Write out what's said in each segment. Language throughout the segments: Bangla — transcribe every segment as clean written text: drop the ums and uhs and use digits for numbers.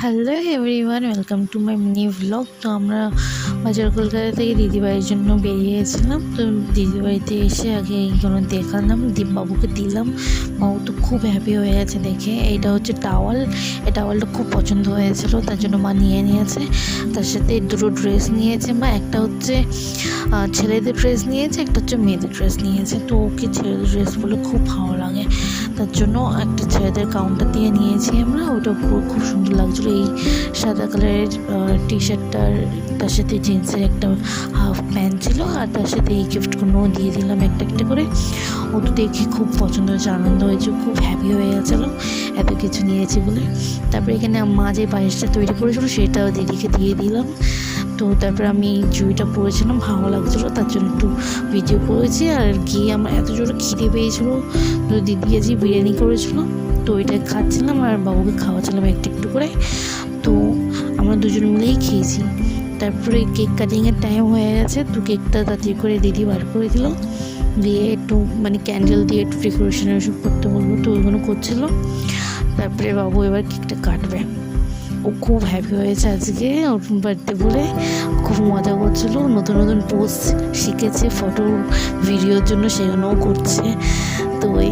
Hello everyone, welcome to my mini vlog. তো আমরা বাজার কলকাতা থেকে দিদিবাড়ির জন্য বেরিয়েছিলাম। তো দিদিবাড়িতে এসে আগে এইগুলো দেখালাম, বাবুকে দিলাম। বাবু তো খুব হ্যাপি হয়ে গেছে দেখে। এইটা হচ্ছে টাওয়াল, এই টাওয়ালটা খুব পছন্দ হয়েছিল, তার জন্য মা নিয়ে নিয়েছে। তার সাথে দুটো ড্রেস নিয়েছে মা, একটা হচ্ছে ছেলেদের ড্রেস নিয়েছে, একটা হচ্ছে মেয়েদের ড্রেস নিয়েছে। তো ওকে ছেলেদের ড্রেস বলে খুব ভালো লাগে, তার জন্য একটা ছেলেদের কাউন্টার দিয়ে নিয়েছি আমরা। ওটা পুরো খুব সুন্দর লাগছিলো, এই সাদা কালারের টি শার্টটার তার সাথে জিন্সের একটা হাফ প্যান্ট ছিল, আর তার সাথে এই গিফটগুলো দিয়ে দিলাম একটা একটা করে। ও তো দেখে খুব পছন্দ হয়েছে, আনন্দ হয়েছে, খুব হ্যাপি হয়ে গেছিলো এত কিছু নিয়েছি বলে। তারপরে এখানে মা যে পায়েসটা তৈরি করেছিল সেটাও দিদিকে দিয়ে দিলাম। তো তারপরে আমি জুইটা পরেছিলাম, ভালো লাগছিলো, তার জন্য একটু ভিডিও করেছি। আর গিয়ে আমার এত জোরে খিদে পেয়েছিলো, তো দিদি আজকে বিরিয়ানি করেছিল, তো ওইটা খাচ্ছিলাম আর বাবুকে খাওয়াচ্ছিলাম একটু একটু করে। তো আমরা দুজন মিলেই খেয়েছি। তারপরে কেক কাটিংয়ের টাইম হয়ে গেছে, তো কেকটা তাড়াতাড়ি করে দিদি বার করে দিল, দিয়ে একটু ক্যান্ডেল দিয়ে একটু ডেকোরেশন ওসব করতে বলবো, তো ওইগুলো করছিল। তারপরে বাবু এবার কেকটা কাটবে। ও খুব হ্যাপি হয়েছে আজকে, ওর বার্থডে বলে খুব মজা করছিলো। নতুন নতুন পোস্ট শিখেছে ফটো ভিডিওর জন্য, সেগুলোও করছে। তো ওই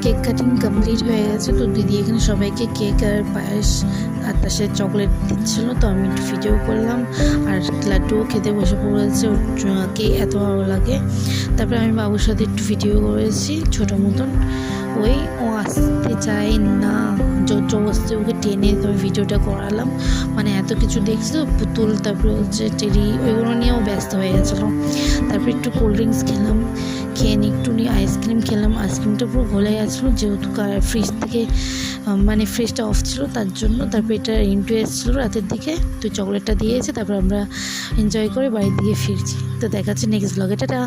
কেক কাটিং কমপ্লিট হয়ে গেছে। তো দিদি এখানে সবাইকে কেক আর পায়েস আর তার সাথে চকলেট দিচ্ছিলো, তো আমি একটু ভিডিও করলাম। আর লাড্ডুও খেতে বসে পড়েছে, ওকে এত ভালো লাগে। তারপরে আমি বাবুর সাথে একটু ভিডিও করেছি ছোটো মতন। ওই ও আসতে চায় না, জবরদস্তি ওকে টেনে তবে ভিডিওটা করালাম। এত কিছু দেখছি, পুতুল, তারপরে হচ্ছে টেরি, ওইগুলো নিয়েও ব্যস্ত হয়ে গেছিলো। তারপরে একটু কোল্ড ড্রিঙ্কস খেলাম, খেয়ে নিয়ে একটু আইসক্রিম খেলাম। আইসক্রিমটা পুরো গলে গেছিলো, যেহেতু ফ্রিজ থেকে ফ্রিজটা অফ ছিল তার জন্য। তারপরে এটা ইন্টু এসেছিলো রাতের দিকে, তো চকলেটটা দিয়েছে। তারপর আমরা এনজয় করে বাড়ির দিকে ফিরছি। তো দেখাচ্ছে নেক্সট ব্লগে, টাটা।